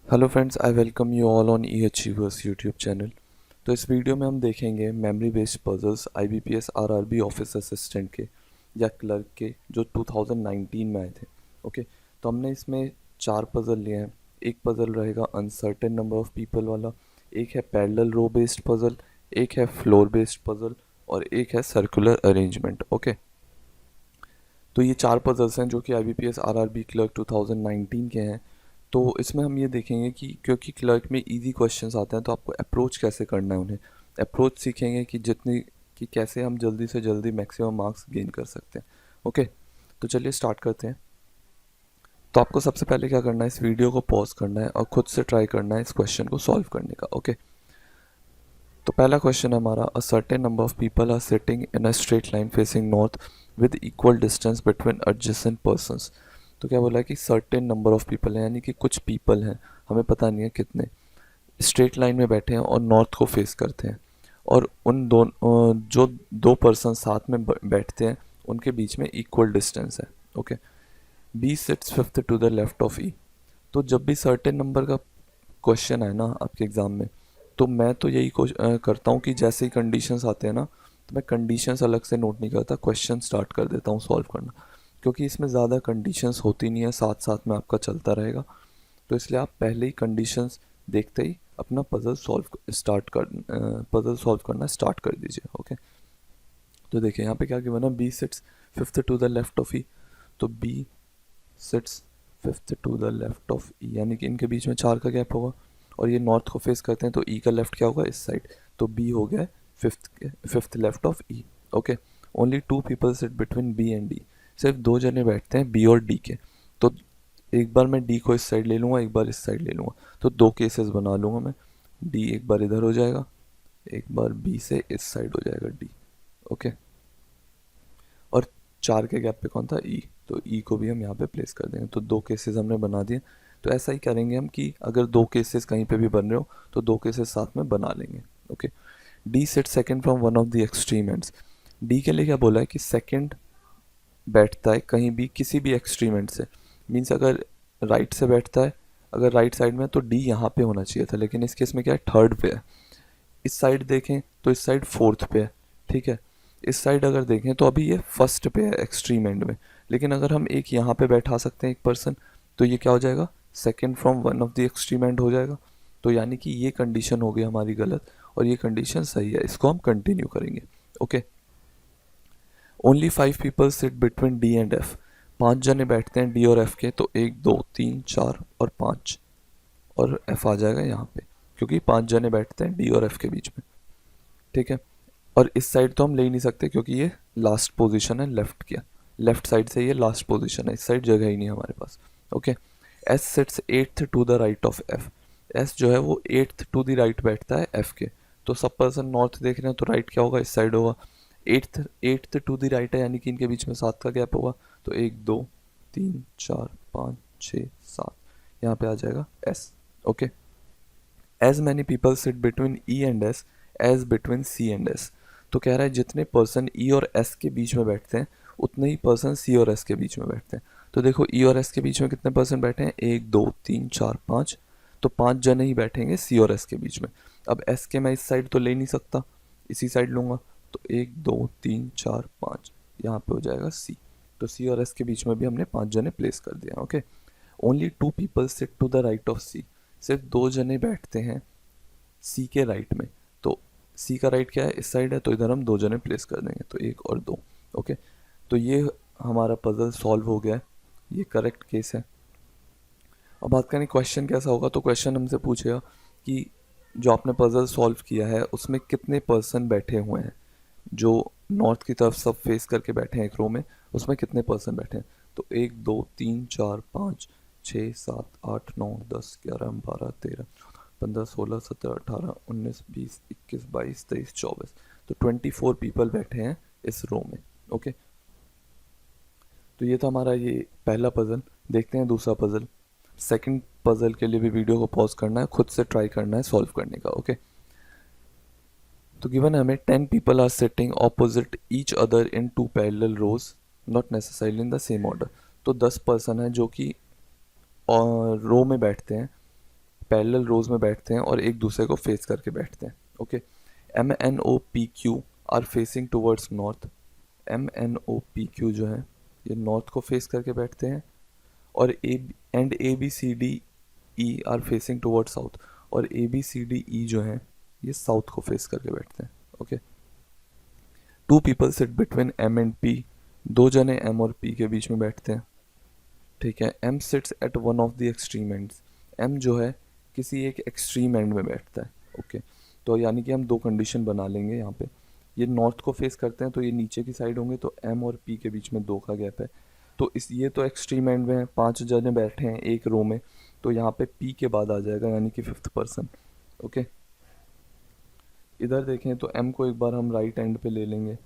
Hello friends, I welcome you all on E achievers YouTube channel. तो इस video में हम देखेंगे memory based puzzles IBPS RRB office assistant के या क्लर्क के जो 2019 में आए थे। ओके, तो हमने इसमें 4 पजल लिए हैं। एक पजल रहेगा अनसर्टेन नंबर ऑफ पीपल वाला, एक है पैरेलल रो बेस्ड पजल, एक है फ्लोर बेस्ड पजल और एक है सर्कुलर अरेंजमेंट। ओके, तो ये 4 पजल्स हैं जो कि आईबीपीएस आरआरबी क्लर्क 2019 के हैं। तो इसमें हम ये देखेंगे कि क्योंकि क्लर्क में इजी क्वेश्चंस आते हैं तो आपको अप्रोच कैसे करना है उन्हें। अप्रोच सीखेंगे कि जितनी कि कैसे हम जल्दी से जल्दी मैक्सिमम मार्क्स गेन कर सकते हैं। ओके, तो चलिए स्टार्ट करते हैं। तो आपको सबसे पहले क्या करना है, इस वीडियो को पॉज करना है और खुद से ट्राई करना है इस क्वेश्चन को सॉल्व करने का। ओके, तो पहला क्वेश्चन हमारा, a certain number of people are sitting in a straight line facing north with equal distance between adjacent persons. तो क्या बोला है कि सर्टेन नंबर ऑफ पीपल है, यानी कि कुछ पीपल हैं, हमें पता नहीं है कितने, स्ट्रेट लाइन में बैठे हैं और नॉर्थ को फेस करते हैं। और उन जो दो पर्सन साथ में बैठते हैं उनके बीच में इक्वल डिस्टेंस है। Okay, B sits fifth to the left of E. तो जब भी सर्टेन नंबर का क्वेश्चन है ना आपके एग्ज़ाम में, तो मैं तो यही करता हूँ कि जैसे ही कंडीशंस आते हैं ना, तो मैं कंडीशंस अलग से नोट नहीं करता, क्वेश्चन स्टार्ट कर देता हूँ सॉल्व करना, क्योंकि इसमें ज़्यादा कंडीशंस होती नहीं है, साथ साथ में आपका चलता रहेगा। तो इसलिए आप पहले ही कंडीशंस देखते ही अपना पजल सॉल्व करना स्टार्ट कर दीजिए। ओके, तो देखिए यहाँ पे क्या गिवन है, B sits fifth to the left of E. तो B sits fifth to the left of E, यानी कि इनके बीच में 4 का गैप होगा और ये नॉर्थ को फेस करते हैं, तो ई का लेफ्ट क्या होगा, इस साइड। तो बी हो गया fifth left of E. Okay, only 2 people sit between B and D. सिर्फ 2 जने बैठते हैं बी और डी के। तो एक बार मैं डी को इस साइड ले लूँगा, एक बार इस साइड ले लूँगा, तो 2 केसेस बना लूँगा मैं। डी एक बार इधर हो जाएगा, एक बार बी से इस साइड हो जाएगा डी। ओके, और 4 के गैप पे कौन था, ई। तो ई को भी हम यहाँ पे प्लेस कर देंगे। तो 2 केसेस हमने बना दिए। तो ऐसा ही करेंगे हम कि अगर 2 केसेस कहीं पे भी बन रहे हो तो 2 केसेस साथ में बना लेंगे। Okay, D set second from one of the extreme ends. D के लिए क्या बोला है कि सेकंड बैठता है कहीं भी किसी भी एक्सट्रीम एंड से। मीन्स अगर राइट से बैठता है, अगर राइट साइड में, तो डी यहाँ पे होना चाहिए था, लेकिन इस केस में क्या है, थर्ड पे है। इस साइड देखें तो इस साइड फोर्थ पे है। ठीक है, इस साइड अगर देखें तो अभी ये फर्स्ट पे है एक्सट्रीम एंड में, लेकिन अगर हम एक यहाँ पे बैठा सकते हैं एक पर्सन, तो ये क्या हो जाएगा, second from one of the extreme and हो जाएगा। तो यानी कि ये कंडीशन हो गई हमारी गलत और ये कंडीशन सही है, इसको हम कंटिन्यू करेंगे। Okay, only 5 people sit between D and F. 5 जने बैठते हैं डी और एफ के, तो 1 2 3 4 और 5, और एफ आ जाएगा यहाँ पे, क्योंकि 5 जने बैठते हैं डी और एफ के बीच में। ठीक है, और इस साइड तो हम ले ही नहीं सकते क्योंकि ये लास्ट पोजीशन है लेफ्ट की, लेफ्ट साइड से ये लास्ट पोजीशन है, इस साइड जगह ही नहीं है हमारे पास। Okay, S sits eighth to the right of F. S जो है वो एट्थ टू द राइट बैठता है एफ के। तो सब पर्सन नॉर्थ देख रहे हैं तो राइट क्या होगा, इस साइड होगा। Eighth eighth to the right है, यानी कि इनके बीच में 7 का गैप होगा। तो 1 2 3 4 5 6 7, यहाँ पे आ जाएगा S. Okay, as many people sit between E and S as between C and S. तो कह रहा है जितने पर्सन ई और एस के बीच में बैठते हैं उतने ही पर्सन सी और एस के बीच में बैठते हैं। तो देखो ई और एस के बीच में कितने पर्सन बैठे हैं, 1 2 3 4 5। तो 5 जने ही बैठेंगे सी और एस के बीच में। अब एस के मैं इस साइड तो ले नहीं सकता, इसी साइड लूँगा। तो 1 2 3 4 5, यहाँ पे हो जाएगा सी। तो सी और एस के बीच में भी हमने 5 जने प्लेस कर दिया। Okay, only 2 people sit to the right of C. सिर्फ 2 जने बैठते हैं सी के राइट में। तो सी का राइट क्या है, इस साइड है, तो इधर हम 2 जने प्लेस कर देंगे, तो 1 और 2। ओके, तो ये हमारा पजल सॉल्व हो गया है, ये करेक्ट केस है। अब बात करें क्वेश्चन कैसा होगा, तो क्वेश्चन हमसे पूछेगा कि जो आपने पजल सॉल्व किया है उसमें कितने पर्सन बैठे हुए हैं, जो नॉर्थ की तरफ सब फेस करके बैठे हैं एक रो में, उसमें कितने पर्सन बैठे हैं। तो 1 2 3 4 5 6 7 8 9 10 11 12 13 15 16 17 18 19 20 21 22 23 24, तो 24 पीपल बैठे हैं इस रो में। ओके, तो ये था हमारा ये पहला पजल। देखते हैं दूसरा पजल। सेकंड पजल के लिए भी वीडियो को पॉज करना है, खुद से ट्राई करना है सॉल्व करने का। ओके, तो गिवन है हमें 10 people are sitting opposite each other in 2 parallel rows not necessarily in the same order. तो 10 पर्सन है जो कि रो में बैठते हैं पैरेलल रोज में बैठते हैं और एक दूसरे को फेस करके बैठते हैं। Okay, M N O P Q R facing towards north. M N O P Q जो है ये नॉर्थ को फेस करके बैठते हैं, और A B C D E are facing towards south, और ए बी सी डी ई जो है ये साउथ को फेस करके बैठते हैं। Okay, two people sit between M and P. दो जने एम और पी के बीच में बैठते हैं। ठीक है, M sits at one of the extreme ends. M जो है किसी एक एक्सट्रीम एंड में बैठता है। ओके, तो यानी कि हम दो कंडीशन बना लेंगे यहाँ पे। ये नॉर्थ को फेस करते हैं तो ये नीचे की साइड होंगे, तो एम और पी के बीच में 2 का गैप है। तो इस ये तो एक्सट्रीम एंड में है, 5 जने बैठे हैं एक रो में, तो यहाँ पे पी के बाद आ जाएगा यानी कि 5th पर्सन। ओके, इधर देखें तो एम को एक बार हम राइट एंड पे ले लेंगे,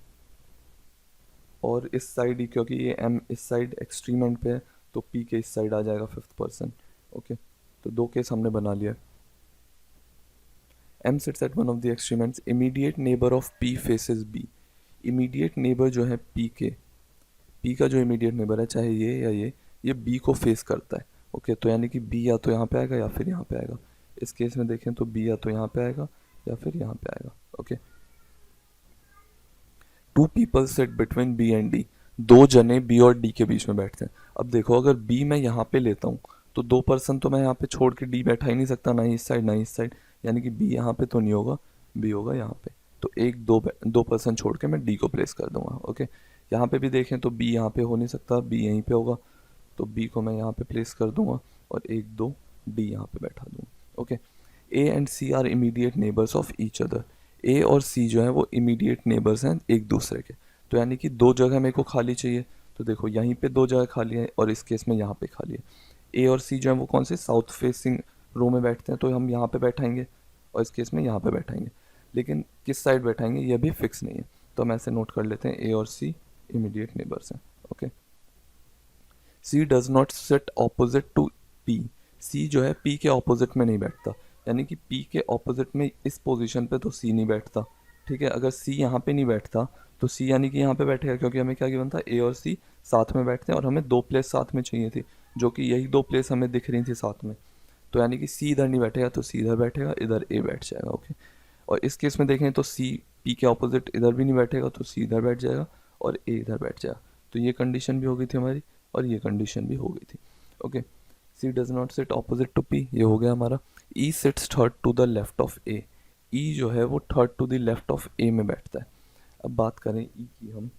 और इस साइड ही, क्योंकि ये एम इस साइड एक्सट्रीम एंड पे है, तो पी के इस साइड आ जाएगा 5th पर्सन। ओके, तो 2 केस हमने बना लिया। M sits at one of the extreme ends. Immediate neighbour of P faces B. Immediate neighbour जो है पी के, पी का जो इमीडिएट नेबर है, चाहे ये या ये बी को फेस करता है। ओके, तो यानी कि बी या तो यहाँ पे आएगा या फिर यहाँ पे आएगा। इस केस में देखें तो बी या तो यहाँ पे आएगा या फिर यहाँ पे आएगा। Okay, two people sit between B and D. 2 जने बी और डी के बीच में बैठते हैं। अब देखो, अगर बी मैं यहाँ पे लेता हूँ तो 2 पर्सन तो मैं यहाँ पे छोड़ के डी बैठा ही नहीं सकता, ना ही इस साइड ना ही इस साइड, यानी कि बी यहाँ पे तो नहीं होगा, बी होगा यहाँ पे। तो एक दो पर्सन छोड़ के मैं डी को प्लेस कर दूंगा। ओके, यहाँ पे भी देखें तो बी यहाँ पे हो नहीं सकता, बी यहीं पे होगा, तो बी को मैं यहाँ पे प्लेस कर दूंगा और 1 2 डी यहाँ पे बैठा दूंगा। Okay, A and C are immediate neighbours of each other. A और सी जो है वो इमीडिएट नेबर्स हैं एक दूसरे के, तो यानी कि 2 जगह मेरे को खाली चाहिए। तो देखो यहीं पे 2 जगह खाली है और इस केस में यहाँ पे खाली है। ए और सी जो है वो कौन से साउथ फेसिंग रो में बैठते हैं, तो हम यहाँ पे बैठाएंगे और इस केस में यहाँ पे बैठाएंगे, लेकिन किस साइड बैठाएंगे ये भी फिक्स नहीं है, तो हम ऐसे नोट कर लेते हैं ए और सी इमीडिएट नेबर्स हैं। Okay, C does not sit opposite to P. C जो है पी के ऑपोजिट में नहीं बैठता, यानी कि पी के ऑपोजिट में इस पोजीशन पे तो सी नहीं बैठता। ठीक है, अगर सी यहाँ पे नहीं बैठता तो सी यानी कि यहाँ पे बैठेगा, क्योंकि हमें क्या गिवन था, ए और सी साथ में बैठते हैं और हमें 2 प्लेस साथ में चाहिए थी, जो कि यही 2 प्लेस हमें दिख रही थी साथ में। तो यानी कि सी इधर नहीं बैठेगा तो सी इधर बैठेगा, इधर ए बैठ जाएगा। ओके, और इस केस में देखें तो सी पी के ऑपोजिट इधर भी नहीं बैठेगा, तो सी इधर बैठ जाएगा और ए इधर बैठ जाएगा। तो ये कंडीशन भी हो गई थी हमारी और ये कंडीशन भी हो गई थी। Okay, C does not sit opposite to P, ये हो गया हमारा। E sits third to the left of A. E जो है वो third to the left of A में बैठता है। अब बात करें ई की हम,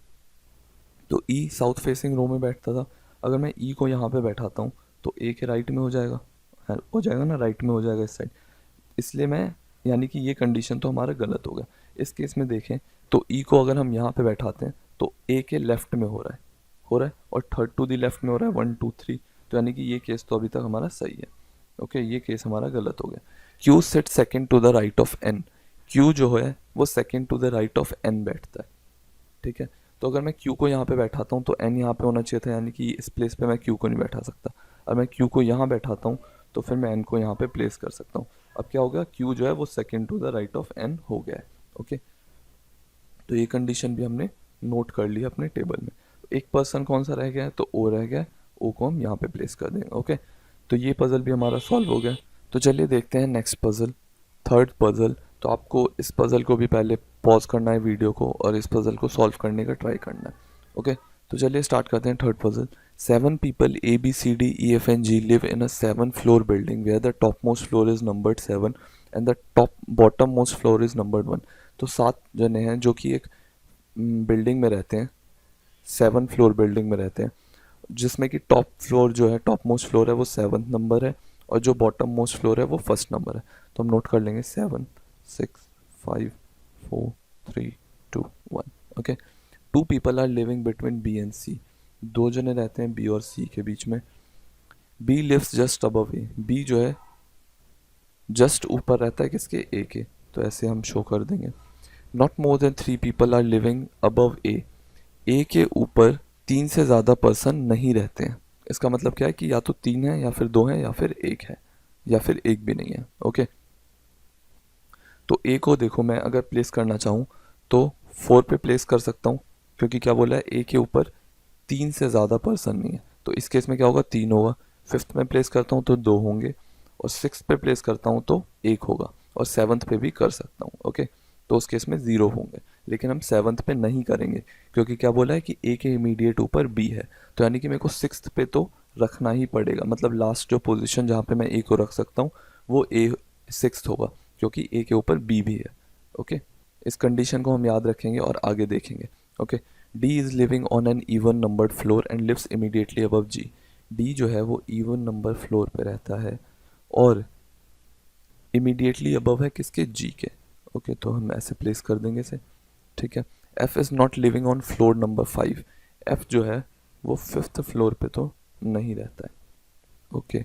तो ई साउथ फेसिंग रो में बैठता था। अगर मैं ई को यहाँ पे बैठाता हूँ तो ए के राइट में हो जाएगा, हो जाएगा ना, राइट में हो जाएगा इस साइड, इसलिए मैं, यानी कि ये कंडीशन तो हमारा गलत हो गया। इस केस में देखें तो ई को अगर हम यहाँ पे बैठाते हैं तो ए के लेफ्ट में हो रहा है और थर्ड टू द लेफ्ट में हो रहा है 1 2 3, तो यानी कि ये केस तो अभी तक हमारा सही है। ओके, ये केस हमारा गलत हो गया। Q sits second to the right of N. Q जो है वो second to the right of N बैठता है। ठीक है, तो अगर मैं क्यू को यहाँ पे बैठाता हूँ तो एन यहाँ पे होना चाहिए था, यानी कि इस प्लेस पे मैं क्यू को नहीं बैठा सकता। अब मैं क्यू को यहाँ बैठाता हूँ तो फिर मैं एन को यहाँ पे प्लेस कर सकता हूँ। अब क्या हो गया, क्यू जो है वो second to the right of N हो गया है। ओके, तो ये कंडीशन भी हमने नोट कर ली अपने टेबल में। एक पर्सन कौन सा रह गया है, तो ओ रह गया है, ओ को हम यहाँ पे प्लेस कर देंगे। ओके, तो ये पज़ल भी हमारा सॉल्व हो गया। तो चलिए देखते हैं नेक्स्ट पज़ल, थर्ड पज़ल। तो आपको इस पज़ल को भी पहले पॉज करना है वीडियो को और इस पज़ल को सॉल्व करने का ट्राई करना है। ओके, तो चलिए स्टार्ट करते हैं third puzzle. 7 people A B C D E F and G live in a 7-floor building where the topmost floor is numbered 7 and the bottommost floor is numbered 1। तो 7 जने हैं जो कि एक बिल्डिंग में रहते हैं, 7 फ्लोर बिल्डिंग में रहते हैं, जिसमें कि टॉप फ्लोर जो है, टॉप मोस्ट फ्लोर है वो 7th नंबर है और जो बॉटम मोस्ट फ्लोर है वो 1st नंबर है। तो हम नोट कर लेंगे 7 6 5 4 3 2 1। Okay, 2 people are living between B and C. 2 जने रहते हैं बी और सी के बीच में। बी लिव्स जस्ट अबव ए। बी जो है जस्ट ऊपर रहता है किसके, ए के, तो ऐसे हम शो कर देंगे। Not more than 3 people are living above A. A के ऊपर 3 से ज़्यादा पर्सन नहीं रहते हैं। इसका मतलब क्या है कि या तो 3 है या फिर 2 है या फिर 1 है या फिर 1 भी नहीं है। ओके, तो ए को देखो मैं अगर प्लेस करना चाहूँ तो 4 पे प्लेस कर सकता हूँ, क्योंकि क्या बोला है, ए के ऊपर 3 से ज़्यादा पर्सन नहीं है, तो इस केस में क्या होगा, 3 होगा। 5th में प्लेस करता हूँ तो 2 होंगे और 6th पे प्लेस करता हूँ तो 1 होगा, और 7th पे भी कर सकता हूँ। ओके, तो उस केस में 0 होंगे, लेकिन हम 7th पे नहीं करेंगे क्योंकि क्या बोला है कि A के इमीडिएट ऊपर B है, तो यानी कि मेरे को 6th पे तो रखना ही पड़ेगा। मतलब लास्ट जो पोजीशन जहाँ पे मैं A को रख सकता हूँ वो A 6th होगा, क्योंकि A के ऊपर B भी है। ओके, इस कंडीशन को हम याद रखेंगे और आगे देखेंगे। Okay, D is living on an even numbered floor and lives immediately above G। D जो है वो इवन नंबर फ्लोर पे रहता है और इमीडिएटली अबव है किसके, G के। ओके, तो हम ऐसे प्लेस कर देंगे इसे। ठीक है, F is not living on floor number 5। F जो है वो 5th फ्लोर पे तो नहीं रहता है। Okay,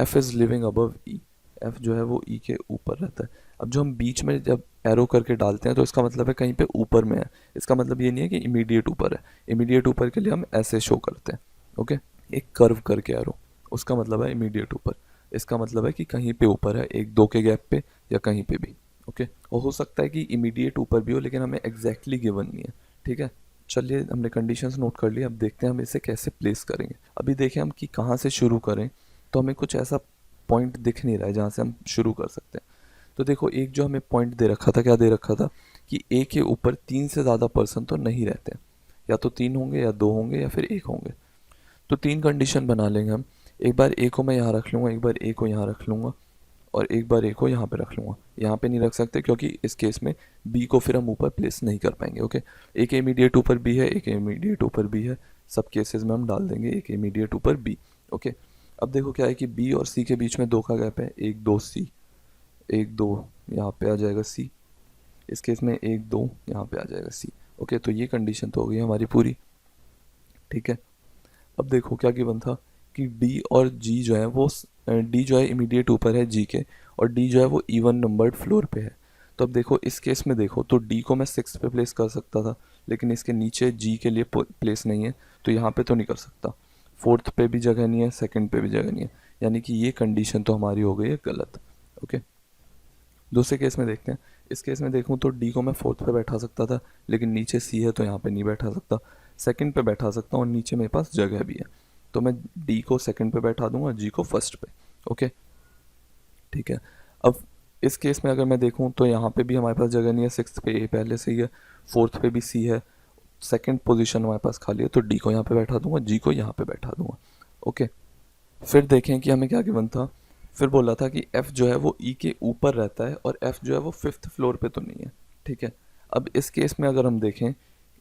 F is living above E। F जो है वो E के ऊपर रहता है। अब जो हम बीच में जब एरो करके डालते हैं तो इसका मतलब है कहीं पे ऊपर में है। इसका मतलब ये नहीं है कि इमीडिएट ऊपर है। इमीडिएट ऊपर के लिए हम ऐसे शो करते हैं। ओके, एक कर्व करके एरो, उसका मतलब है इमीडिएट ऊपर। इसका मतलब है कि कहीं पे ऊपर है, 1-2 के गैप पे या कहीं पे भी। ओके, और हो सकता है कि इमीडिएट ऊपर भी हो, लेकिन हमें एग्जैक्टली गिवन नहीं है। ठीक है, चलिए हमने कंडीशंस नोट कर ली, अब देखते हैं हम इसे कैसे प्लेस करेंगे। अभी देखें हम कि कहाँ से शुरू करें, तो हमें कुछ ऐसा पॉइंट दिख नहीं रहा है जहाँ से हम शुरू कर सकते हैं। तो देखो, एक जो हमें पॉइंट दे रखा था, क्या दे रखा था कि A के ऊपर 3 से ज़्यादा पर्सन तो नहीं रहते हैं, या तो 3 होंगे या 2 होंगे या फिर 1 होंगे। तो 3 कंडीशन बना लेंगे हम। एक बार A को मैं यहाँ रख लूँगा, एक बार A को यहाँ रख लूँगा, और एक बार A को यहाँ पे रख लूँगा। यहाँ पे नहीं रख सकते क्योंकि इस केस में B को फिर हम ऊपर प्लेस नहीं कर पाएंगे। ओके, एक इमीडिएट ऊपर B है, एक इमीडिएट ऊपर B है, सब केसेस में हम डाल देंगे एक इमीडिएट ऊपर B। ओके, अब देखो क्या है कि B और C के बीच में 2 का गैप है, 1-2 C, 1-2 यहाँ पे आ जाएगा C, इस केस में 1-2 यहाँ पे आ जाएगा C। ओके, तो ये कंडीशन तो हो गई हमारी पूरी। ठीक है, अब देखो क्या गिवन था कि D और G जो है वो D जो है इमीडिएट ऊपर है G के, और D जो है वो इवन नंबर्ड फ्लोर पे है। तो अब देखो इस केस में देखो तो D को मैं 6 पे प्लेस कर सकता था, लेकिन इसके नीचे G के लिए प्लेस नहीं है, तो यहाँ पे तो नहीं कर सकता। 4th पे भी जगह नहीं है, 2nd पे भी जगह नहीं है, यानी कि ये कंडीशन तो हमारी हो गई है गलत। ओके, दूसरे केस में देखते हैं। इस केस में देखूँ तो D को मैं 4th पे बैठा सकता था, लेकिन नीचे C है तो यहाँ पे नहीं बैठा सकता। 2nd पे बैठा सकता हूँ और नीचे मेरे पास जगह भी है, तो मैं D को 2nd पे बैठा दूंगा, G को 1st पे। ओके, ठीक है, अब इस केस में अगर मैं देखूँ तो यहाँ पे भी हमारे पास जगह नहीं है, 6th पे A पहले से ही है, 4th पे भी C है, 2nd पोजीशन हमारे पास खाली है, तो D को यहाँ पे बैठा दूंगा, G को यहाँ पे बैठा दूंगा। ओके, फिर देखें कि हमें क्या गिवन था। फिर बोला था कि F जो है वो E के ऊपर रहता है और F जो है वो 5th फ्लोर पे तो नहीं है। ठीक है, अब इस केस में अगर हम देखें,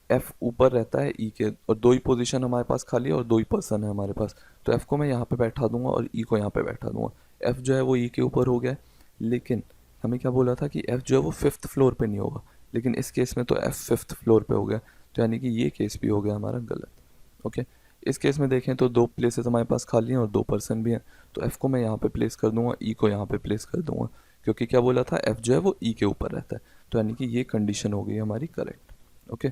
F ऊपर रहता है E के, और 2 ही पोजीशन हमारे पास खाली है और 2 ही पर्सन है हमारे पास, तो F को मैं यहाँ पे बैठा दूंगा और E को यहाँ पे बैठा दूंगा। F जो है वो E के ऊपर हो गया है, लेकिन हमें क्या बोला था कि F जो है वो 5th फ्लोर पे नहीं होगा, लेकिन इस केस में तो F 5th फ्लोर पे हो गया, तो यानी कि ये केस भी हो गया हमारा गलत। ओके, इस केस में देखें तो 2 प्लेसेस हमारे पास खाली हैं और 2 पर्सन भी हैं, तो F को मैं यहाँ पे प्लेस कर दूंगा, E को यहाँ पे प्लेस कर दूंगा, क्योंकि क्या बोला था F जो है वो E के ऊपर रहता है, तो यानी कि ये कंडीशन हो गई हमारी करेक्ट। ओके,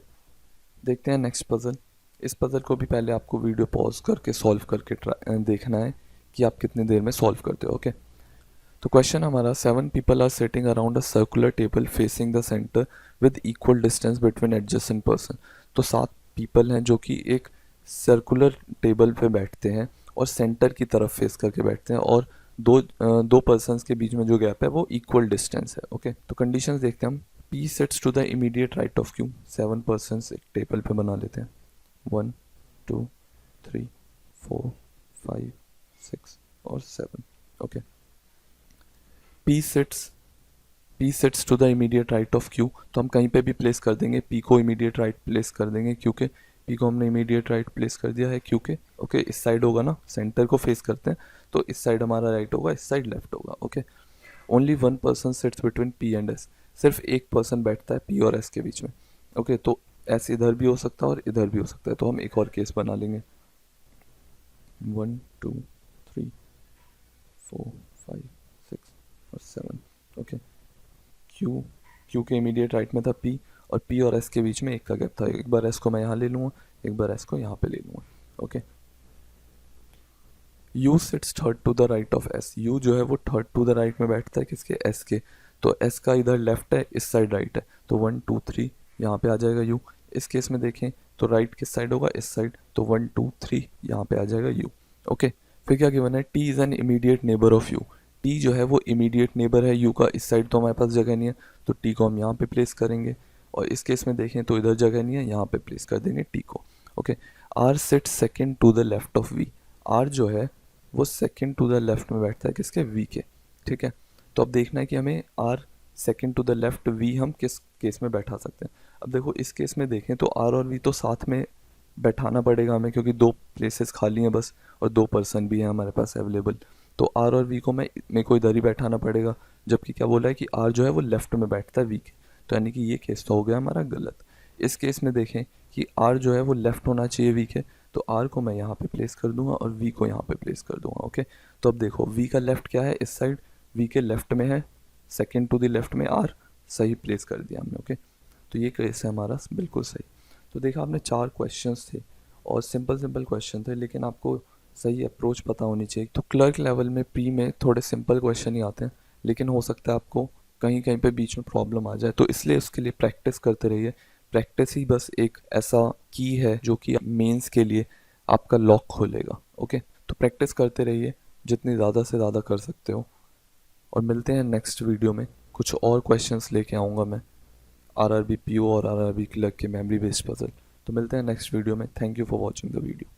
देखते हैं नेक्स्ट पजल। इस पजल को भी पहले आपको वीडियो पॉज करके सॉल्व करके देखना है कि आप कितनी देर में सॉल्व करते हो। ओके, तो क्वेश्चन हमारा 7 people are sitting around a circular table facing the centre with equal distance between adjacent person. तो 7 पीपल हैं जो कि एक सर्कुलर टेबल पे बैठते हैं और सेंटर की तरफ फेस करके बैठते हैं, और दो पर्सन्स के बीच में जो गैप है वो इक्वल डिस्टेंस है। ओके, तो कंडीशंस देखते हैं हम। P sits to the immediate right of Q। 7 persons एक टेबल पे बना लेते हैं, 1 2 3 4 5 6 और 7। Okay, P sits to the immediate right of Q, तो हम कहीं पे भी प्लेस कर देंगे, P को immediate right प्लेस कर देंगे Q के। P को हमने immediate right प्लेस कर दिया है Q के। ओके, इस साइड होगा ना, सेंटर को फेस करते हैं, तो इस साइड हमारा राइट होगा, इस साइड लेफ्ट होगा। Okay, only 1 person sits between P and S। सिर्फ एक पर्सन बैठता है P और S के बीच में। ओके, तो S इधर भी हो सकता है और इधर भी हो सकता है, तो हम एक और केस बना लेंगे, 1 2 3 4 5 6 और 7। ओके, Q के इमीडिएट राइट में था P, और P और S के बीच में एक का गैप था। एक बार S को मैं यहाँ ले लूँगा, एक बार S को यहाँ पे ले लूँगा। Okay, U sits third to the right of S। U जो है वो थर्ड टू द राइट में बैठता है किसके, S के। तो S का इधर लेफ्ट है, इस साइड राइट है, तो 1 2 3 यहाँ पे आ जाएगा U। इस केस में देखें तो राइट किस साइड होगा, इस साइड, तो 1 2 3 यहाँ पे आ जाएगा U। ओके, फिर क्या गिवन है, T is an immediate neighbour of U। T जो है वो इमीडिएट नेबर है यू का, इस साइड तो हमारे पास जगह नहीं है, तो टी को हम यहाँ पे प्लेस करेंगे। और इस केस में देखें तो इधर जगह नहीं है, यहाँ पे प्लेस कर देंगे टी को। Okay, R sit second to the left of V. R जो है वो सेकेंड टू द लेफ्ट में बैठता है किसके, वी के। ठीक है, तो अब देखना है कि हमें R second to the left V हम किस केस में बैठा सकते हैं। अब देखो इस केस में देखें तो आर और वी तो साथ में बैठाना पड़ेगा हमें, क्योंकि 2 प्लेसेस खाली हैं बस, और 2 पर्सन भी हैं हमारे पास अवेलेबल। तो आर और वी को मेरे को इधर ही बैठाना पड़ेगा, जबकि क्या बोला है कि आर जो है वो लेफ्ट में बैठता है वी के। तो यानी कि ये केस तो हो गया हमारा गलत। इस केस में देखें कि आर जो है वो लेफ्ट होना चाहिए वी के, तो आर को मैं यहाँ पे प्लेस कर दूंगा और वी को यहाँ पे प्लेस कर दूंगा। ओके, तो अब देखो वी का लेफ्ट क्या है, इस साइड, वी के लेफ्ट में है, सेकेंड टू द लेफ्ट में आर, सही प्लेस कर दिया हमने। ओके, तो ये केस है हमारा बिल्कुल सही। तो देखा आपने 4 क्वेश्चंस थे और सिंपल सिंपल क्वेश्चन थे, लेकिन आपको सही अप्रोच पता होनी चाहिए। तो क्लर्क लेवल में प्री में थोड़े सिंपल क्वेश्चन ही आते हैं, लेकिन हो सकता है आपको कहीं कहीं पे बीच में प्रॉब्लम आ जाए, तो इसलिए उसके लिए प्रैक्टिस करते रहिए। प्रैक्टिस ही बस एक ऐसा की है जो कि मेंस के लिए आपका लॉक खोलेगा। ओके, तो प्रैक्टिस करते रहिए जितनी ज़्यादा से ज़्यादा कर सकते हो, और मिलते हैं नेक्स्ट वीडियो में। कुछ और क्वेश्चंस लेके आऊँगा मैं, आरआरबी पीओ और आरआरबी क्लर्क के मेमोरी बेस्ड पजल। तो मिलते हैं नेक्स्ट वीडियो में। Thank you for watching the video.